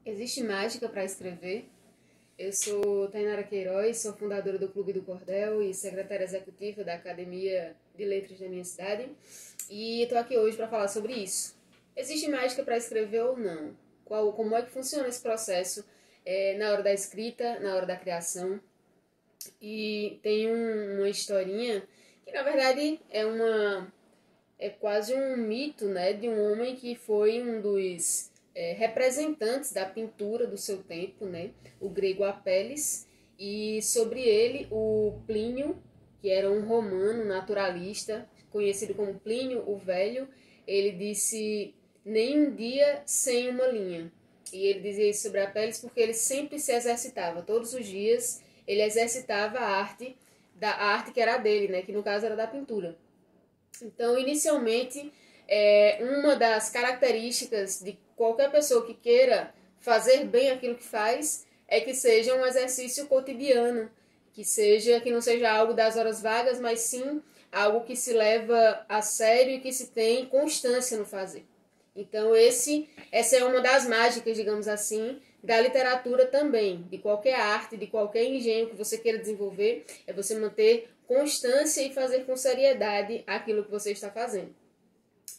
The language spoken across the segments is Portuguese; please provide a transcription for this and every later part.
Existe mágica para escrever? Eu sou Tainara Queiroz, sou fundadora do Clube do Cordel e secretária executiva da Academia de Letras da minha cidade. E estou aqui hoje para falar sobre isso. Existe mágica para escrever ou não? Como é que funciona esse processo na hora da escrita, na hora da criação? E tem uma historinha que, na verdade, é quase um mito, né, de um homem que foi um dos representantes da pintura do seu tempo, né, o grego Apelles, e sobre ele o Plínio, que era um romano naturalista, conhecido como Plínio o Velho, ele disse: nem um dia sem uma linha. E ele dizia isso sobre Apelles porque ele sempre se exercitava, todos os dias ele exercitava a arte que era dele, né, que no caso era da pintura. Então, inicialmente, uma das características de qualquer pessoa que queira fazer bem aquilo que faz é que seja um exercício cotidiano, que não seja algo das horas vagas, mas sim algo que se leva a sério e que se tem constância no fazer. Então, essa é uma das mágicas, digamos assim, da literatura também, de qualquer arte, de qualquer engenho que você queira desenvolver, é você manter constância e fazer com seriedade aquilo que você está fazendo.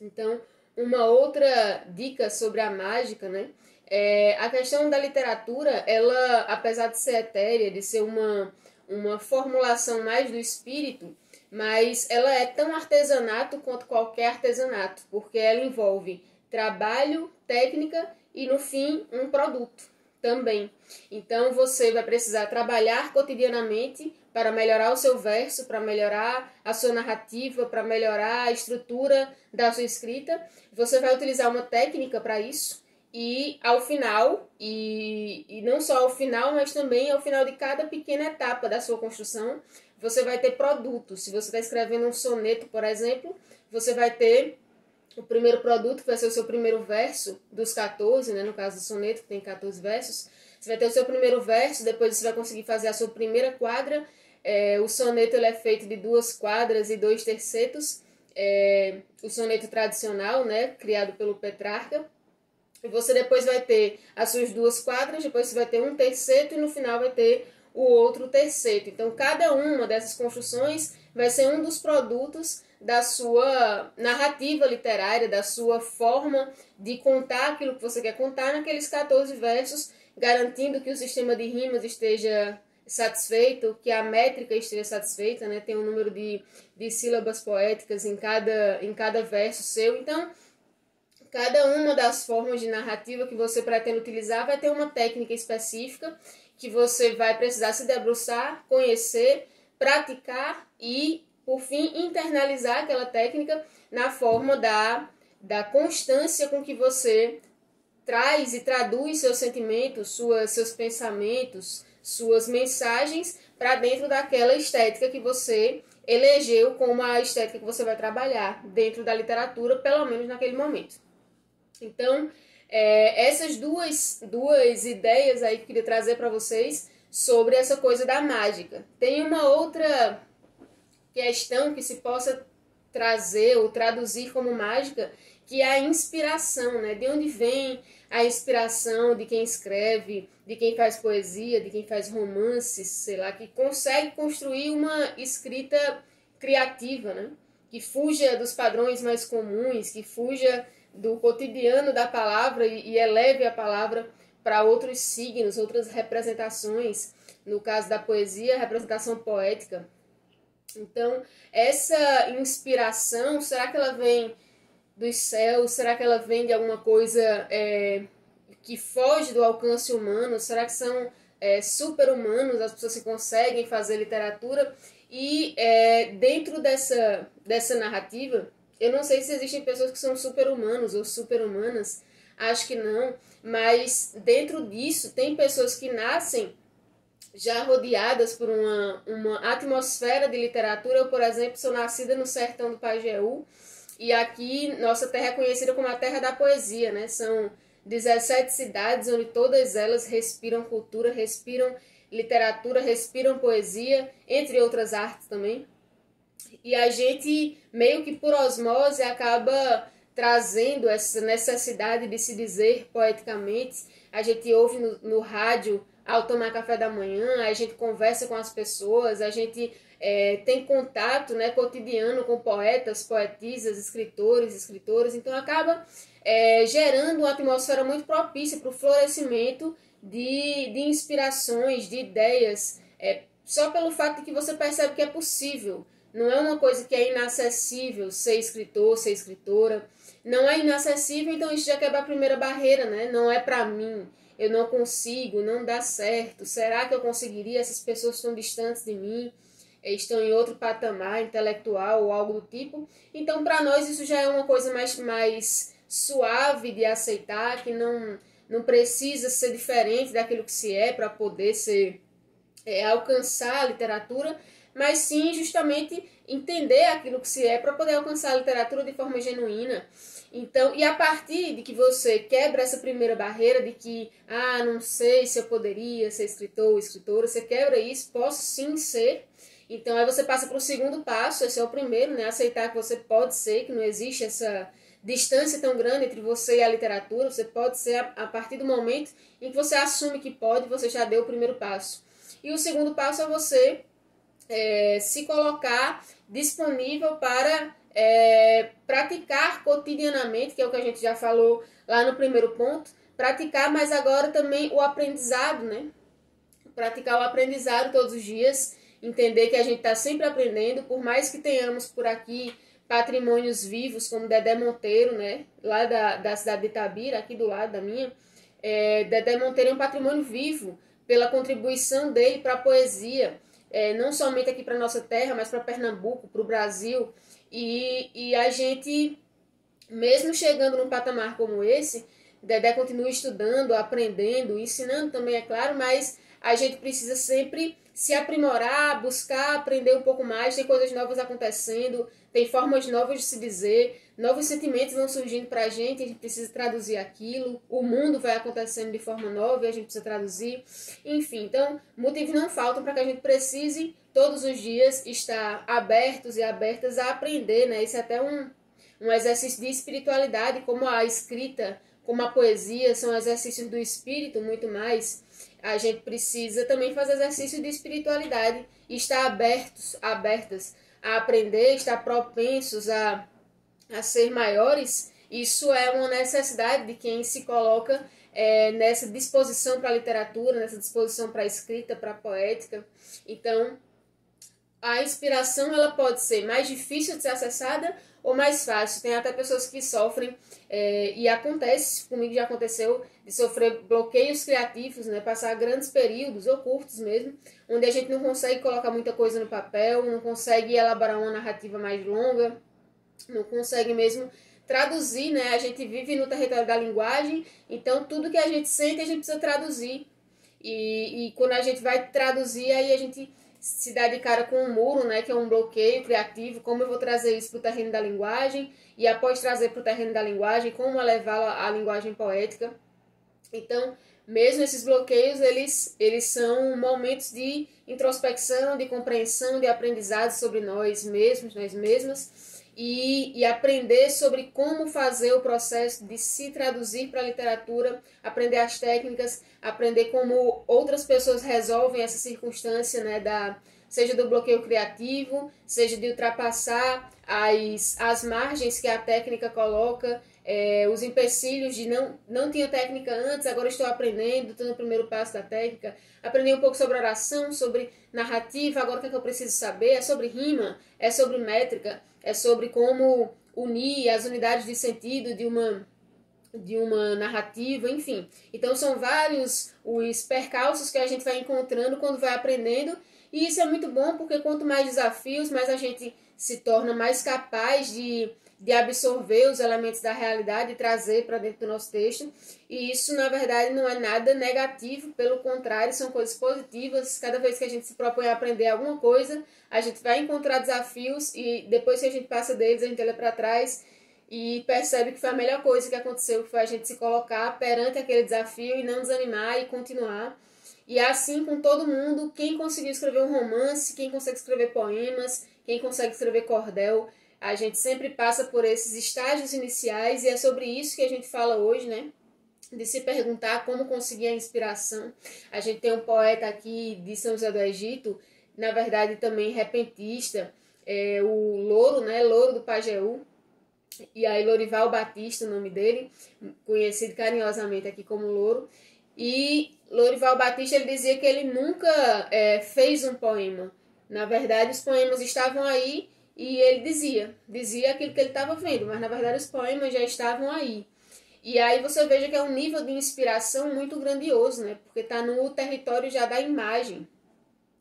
Então, uma outra dica sobre a mágica, né? A questão da literatura, ela, apesar de ser etérea, de ser uma formulação mais do espírito, mas ela é tão artesanato quanto qualquer artesanato, porque ela envolve trabalho, técnica e, no fim, um produto também. Então, você vai precisar trabalhar cotidianamente para melhorar o seu verso, para melhorar a sua narrativa, para melhorar a estrutura da sua escrita. Você vai utilizar uma técnica para isso e ao final, e não só ao final, mas também ao final de cada pequena etapa da sua construção, você vai ter produtos. Se você está escrevendo um soneto, por exemplo, você vai ter o primeiro produto, que vai ser o seu primeiro verso dos 14, né? No caso do soneto, que tem 14 versos. Você vai ter o seu primeiro verso, depois você vai conseguir fazer a sua primeira quadra. O soneto ele é feito de 2 quadras e 2 tercetos. O soneto tradicional, né? Criado pelo Petrarca. E você depois vai ter as suas 2 quadras, depois você vai ter um terceto e no final vai ter o outro terceto. Então, cada uma dessas construções vai ser um dos produtos da sua narrativa literária, da sua forma de contar aquilo que você quer contar naqueles 14 versos, garantindo que o sistema de rimas esteja satisfeito, que a métrica esteja satisfeita, né? Tem um número de sílabas poéticas em cada verso seu. Então, cada uma das formas de narrativa que você pretende utilizar vai ter uma técnica específica que você vai precisar se debruçar, conhecer, praticar e, por fim, internalizar aquela técnica na forma da constância com que você traz e traduz seus sentimentos, seus pensamentos, suas mensagens para dentro daquela estética que você elegeu como a estética que você vai trabalhar dentro da literatura, pelo menos naquele momento. Então, essas duas ideias aí que eu queria trazer para vocês sobre essa coisa da mágica. Tem uma outra questão que se possa trazer ou traduzir como mágica, que é a inspiração, né? De onde vem a inspiração de quem escreve, de quem faz poesia, de quem faz romances, sei lá, que consegue construir uma escrita criativa, né? Que fuja dos padrões mais comuns, que fuja do cotidiano da palavra e eleve a palavra para outros signos, outras representações. No caso da poesia, representação poética. Então, essa inspiração, será que ela vem dos céus? Será que ela vem de alguma coisa que foge do alcance humano? Será que são super-humanos as pessoas que conseguem fazer literatura? E dentro dessa narrativa, eu não sei se existem pessoas que são super-humanos ou super-humanas, acho que não, mas dentro disso tem pessoas que nascem já rodeadas por uma atmosfera de literatura. Eu, por exemplo, sou nascida no sertão do Pajeú, e aqui nossa terra é conhecida como a terra da poesia, né? São 17 cidades onde todas elas respiram cultura, respiram literatura, respiram poesia, entre outras artes também. E a gente, meio que por osmose, acaba trazendo essa necessidade de se dizer poeticamente. A gente ouve no rádio ao tomar café da manhã, a gente conversa com as pessoas, a gente tem contato, né, cotidiano com poetas, poetisas, escritores, escritoras, então acaba gerando uma atmosfera muito propícia para o florescimento de inspirações, de ideias, só pelo fato de que você percebe que é possível. Não é uma coisa que é inacessível ser escritor, ser escritora. Não é inacessível, então isso já quebra a primeira barreira, né? Não é para mim, eu não consigo, não dá certo. Será que eu conseguiria? Essas pessoas estão distantes de mim, estão em outro patamar intelectual ou algo do tipo. Então, para nós, isso já é uma coisa mais suave de aceitar, que não precisa ser diferente daquilo que se é para poder alcançar a literatura, mas sim justamente entender aquilo que se é para poder alcançar a literatura de forma genuína. Então, e a partir de que você quebra essa primeira barreira de que, não sei se eu poderia ser escritor ou escritora, você quebra isso, posso sim ser. Então, aí você passa para o segundo passo, esse é o primeiro, né? Aceitar que você pode ser, que não existe essa distância tão grande entre você e a literatura, você pode ser a partir do momento em que você assume que pode, você já deu o primeiro passo. E o segundo passo é você se colocar disponível para praticar cotidianamente, que é o que a gente já falou lá no primeiro ponto, praticar, mas agora também o aprendizado, né? Praticar o aprendizado todos os dias, entender que a gente está sempre aprendendo, por mais que tenhamos por aqui patrimônios vivos, como Dedé Monteiro, né? Lá da cidade de Itabira, aqui do lado da minha. Dedé Monteiro é um patrimônio vivo, pela contribuição dele para a poesia, não somente aqui para a nossa terra, mas para Pernambuco, para o Brasil. E a gente, mesmo chegando num patamar como esse, Dedé continua estudando, aprendendo, ensinando também, é claro, mas a gente precisa sempre se aprimorar, buscar aprender um pouco mais, tem coisas novas acontecendo, tem formas novas de se dizer, novos sentimentos vão surgindo para a gente precisa traduzir aquilo, o mundo vai acontecendo de forma nova e a gente precisa traduzir. Enfim, então, motivos não faltam para que a gente precise, todos os dias, estar abertos e abertas a aprender, né? Isso é até um exercício de espiritualidade, como a escrita, como a poesia, são exercícios do espírito, muito mais. A gente precisa também fazer exercício de espiritualidade e estar abertas a aprender, estar propensos a ser maiores. Isso é uma necessidade de quem se coloca nessa disposição para a literatura, nessa disposição para a escrita, para a poética. Então, a inspiração ela pode ser mais difícil de ser acessada ou mais fácil. Tem até pessoas que sofrem, e acontece, comigo já aconteceu, de sofrer bloqueios criativos, né? Passar grandes períodos, ou curtos mesmo, onde a gente não consegue colocar muita coisa no papel, não consegue elaborar uma narrativa mais longa, não consegue mesmo traduzir, né? A gente vive no território da linguagem, então tudo que a gente sente a gente precisa traduzir. E quando a gente vai traduzir, aí a gente se dá de cara com um muro, né, que é um bloqueio criativo, como eu vou trazer isso para o terreno da linguagem, e após trazer para o terreno da linguagem, como levá-lo à linguagem poética. Então, mesmo esses bloqueios, eles são momentos de introspecção, de compreensão, de aprendizado sobre nós mesmos, nós mesmas, e aprender sobre como fazer o processo de se traduzir para a literatura, aprender as técnicas, aprender como outras pessoas resolvem essa circunstância, né, seja do bloqueio criativo, seja de ultrapassar as margens que a técnica coloca, os empecilhos de não tinha técnica antes, agora estou aprendendo, estou no primeiro passo da técnica, aprender um pouco sobre oração, sobre narrativa, agora o que eu preciso saber? É sobre rima, é sobre métrica, é sobre como unir as unidades de sentido de uma narrativa, enfim. Então são vários os percalços que a gente vai encontrando quando vai aprendendo, e isso é muito bom porque quanto mais desafios, mais a gente se torna mais capaz de absorver os elementos da realidade e trazer para dentro do nosso texto. E isso, na verdade, não é nada negativo, pelo contrário, são coisas positivas. Cada vez que a gente se propõe a aprender alguma coisa, a gente vai encontrar desafios e depois que a gente passa deles, a gente olha para trás e percebe que foi a melhor coisa que aconteceu, que foi a gente se colocar perante aquele desafio e não desanimar e continuar. E é assim com todo mundo, quem conseguiu escrever um romance, quem consegue escrever poemas, quem consegue escrever cordel, A gente sempre passa por esses estágios iniciais e é sobre isso que a gente fala hoje, né? De se perguntar como conseguir a inspiração. A gente tem um poeta aqui de São José do Egito, na verdade também repentista, o Louro, né? Louro do Pajeú, e aí Lorival Batista, o nome dele, conhecido carinhosamente aqui como Louro. E Lorival Batista, ele dizia que ele nunca fez um poema. Na verdade, os poemas estavam aí e ele dizia aquilo que ele estava vendo, mas na verdade os poemas já estavam aí. E aí você veja que é um nível de inspiração muito grandioso, né? Porque está no território já da imagem.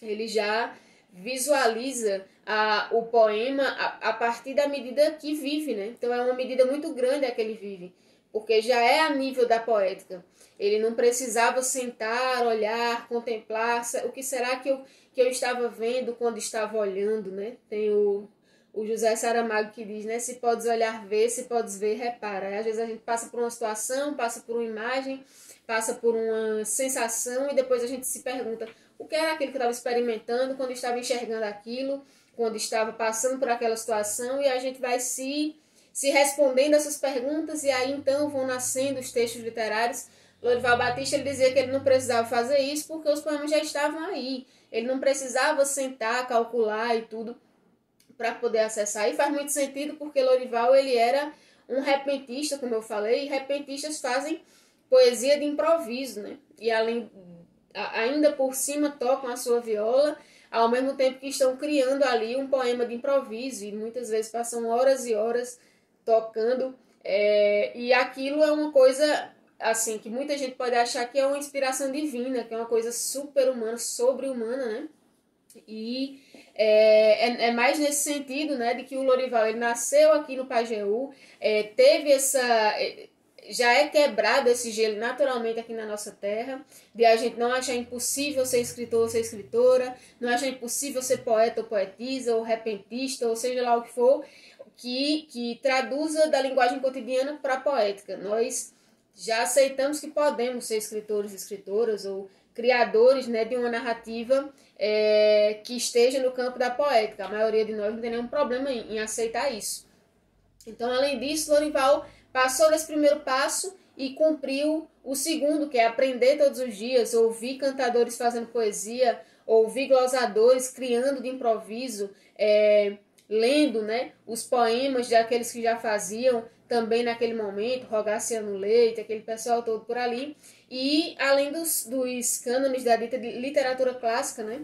Ele já visualiza o poema a partir da medida que vive, né? Então é uma medida muito grande a que ele vive, porque já é a nível da poética. Ele não precisava sentar, olhar, contemplar, o que será que eu estava vendo quando estava olhando, né? Tem o José Saramago que diz, né? Se podes olhar, ver, se podes ver, repara. Às vezes a gente passa por uma situação, passa por uma imagem, passa por uma sensação e depois a gente se pergunta o que era aquilo que eu estava experimentando quando estava enxergando aquilo, quando estava passando por aquela situação, e a gente vai se respondendo essas perguntas, e aí então vão nascendo os textos literários. Lorival Batista, ele dizia que ele não precisava fazer isso porque os poemas já estavam aí. Ele não precisava sentar, calcular e tudo para poder acessar. E faz muito sentido porque Lorival, ele era um repentista, como eu falei, e repentistas fazem poesia de improviso, né? E ainda por cima tocam a sua viola, ao mesmo tempo que estão criando ali um poema de improviso, e muitas vezes passam horas e horas tocando, e aquilo é uma coisa assim que muita gente pode achar que é uma inspiração divina, que é uma coisa super-humana, sobre-humana, né? E é mais nesse sentido, né, de que o Lorival, ele nasceu aqui no Pajeú, teve essa... já é quebrado esse gelo naturalmente aqui na nossa terra, de a gente não achar impossível ser escritor ou ser escritora, não achar impossível ser poeta ou poetisa, ou repentista, ou seja lá o que for, que traduza da linguagem cotidiana para a poética. Nós já aceitamos que podemos ser escritores e escritoras, ou criadores, né, de uma narrativa que esteja no campo da poética. A maioria de nós não tem nenhum problema em aceitar isso. Então, além disso, Lorival passou desse primeiro passo e cumpriu o segundo, que é aprender todos os dias, ouvir cantadores fazendo poesia, ouvir glosadores criando de improviso, lendo, né, os poemas daqueles que já faziam também naquele momento, Rogaciano Leite, aquele pessoal todo por ali, e além dos cânones da dita de literatura clássica, né,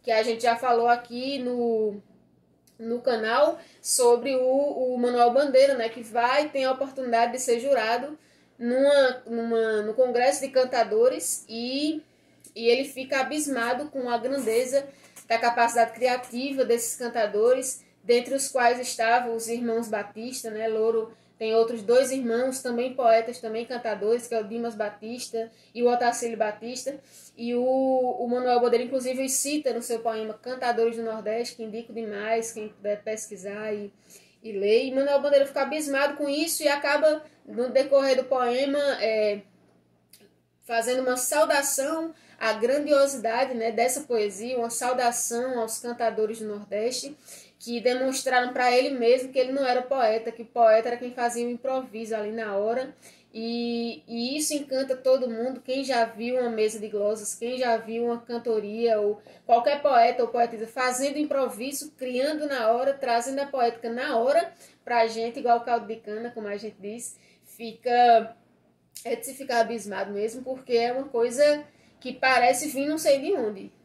que a gente já falou aqui no canal sobre o Manuel Bandeira, né, que tem a oportunidade de ser jurado no Congresso de Cantadores e ele fica abismado com a grandeza da capacidade criativa desses cantadores, dentre os quais estavam os irmãos Batista, né, Louro tem outros dois irmãos, também poetas, também cantadores, que é o Dimas Batista e o Otacílio Batista. E o Manuel Bandeira, inclusive, cita no seu poema Cantadores do Nordeste, que indico demais, quem puder pesquisar e ler. E Manuel Bandeira fica abismado com isso e acaba, no decorrer do poema, fazendo uma saudação à grandiosidade, né, dessa poesia, uma saudação aos cantadores do Nordeste, que demonstraram para ele mesmo que ele não era poeta, que o poeta era quem fazia o improviso ali na hora, e isso encanta todo mundo. Quem já viu uma mesa de glosas, quem já viu uma cantoria, ou qualquer poeta ou poetisa fazendo improviso, criando na hora, trazendo a poética na hora para a gente, igual o caldo de cana, como a gente diz, é de se ficar abismado mesmo, porque é uma coisa que parece vir não sei de onde.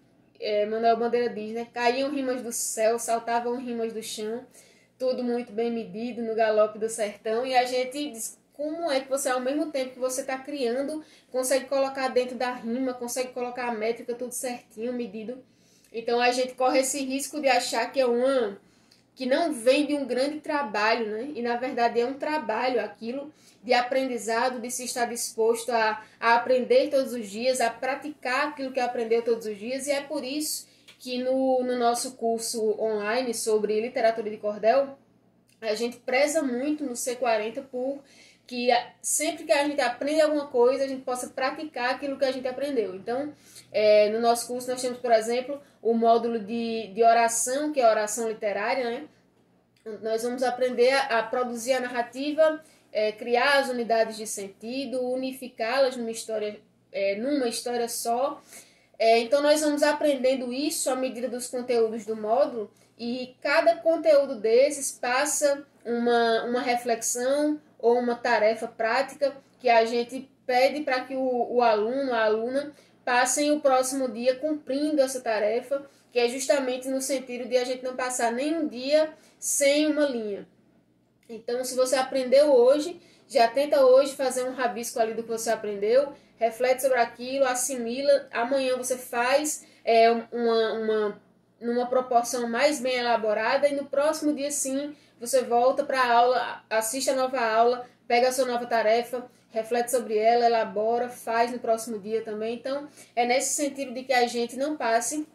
Manuel Bandeira diz, né? Caíam rimas do céu, saltavam rimas do chão, tudo muito bem medido no galope do sertão. E a gente diz, como é que você, ao mesmo tempo que você está criando, consegue colocar dentro da rima, consegue colocar a métrica tudo certinho, medido. Então a gente corre esse risco de achar que que não vem de um grande trabalho, né? E na verdade é um trabalho aquilo de aprendizado, de se estar disposto a aprender todos os dias, a praticar aquilo que aprendeu todos os dias, e é por isso que no nosso curso online sobre literatura de cordel, a gente preza muito no C40 por que sempre que a gente aprende alguma coisa, a gente possa praticar aquilo que a gente aprendeu. Então, no nosso curso nós temos, por exemplo, o módulo de oração, que é a oração literária, né? Nós vamos aprender a produzir a narrativa, criar as unidades de sentido, unificá-las numa história só. Então, nós vamos aprendendo isso à medida dos conteúdos do módulo, e cada conteúdo desses passa uma reflexão ou uma tarefa prática que a gente pede para que o aluno, a aluna, passem o próximo dia cumprindo essa tarefa, que é justamente no sentido de a gente não passar nenhum dia sem uma linha. Então, se você aprendeu hoje, já tenta hoje fazer um rabisco ali do que você aprendeu, reflete sobre aquilo, assimila, amanhã você faz numa proporção mais bem elaborada, e no próximo dia sim, você volta para a aula, assiste a nova aula, pega a sua nova tarefa, reflete sobre ela, elabora, faz no próximo dia também. Então, é nesse sentido de que a gente não passe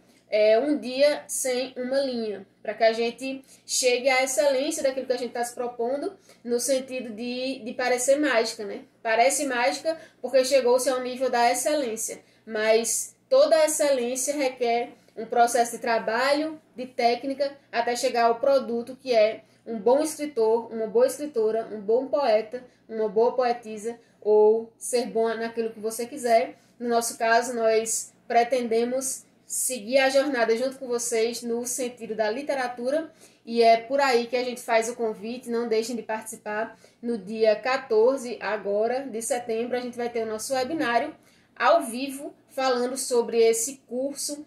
um dia sem uma linha, para que a gente chegue à excelência daquilo que a gente está se propondo, no sentido de parecer mágica, né? Parece mágica porque chegou-se ao nível da excelência, mas toda a excelência requer um processo de trabalho, de técnica, até chegar ao produto que é um bom escritor, uma boa escritora, um bom poeta, uma boa poetisa, ou ser bom naquilo que você quiser. No nosso caso, nós pretendemos seguir a jornada junto com vocês no sentido da literatura, e é por aí que a gente faz o convite. Não deixem de participar. No dia 14 agora de setembro, a gente vai ter o nosso webinário ao vivo, falando sobre esse curso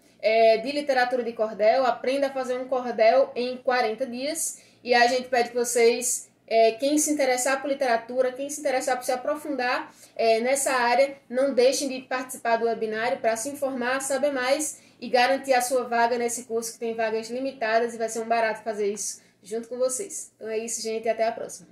de literatura de cordel. Aprenda a fazer um cordel em 40 dias, e a gente pede que vocês, quem se interessar por literatura, quem se interessar por se aprofundar nessa área, não deixem de participar do webinário para se informar, saber mais e garantir a sua vaga nesse curso, que tem vagas limitadas, e vai ser um barato fazer isso junto com vocês. Então é isso, gente, e até a próxima.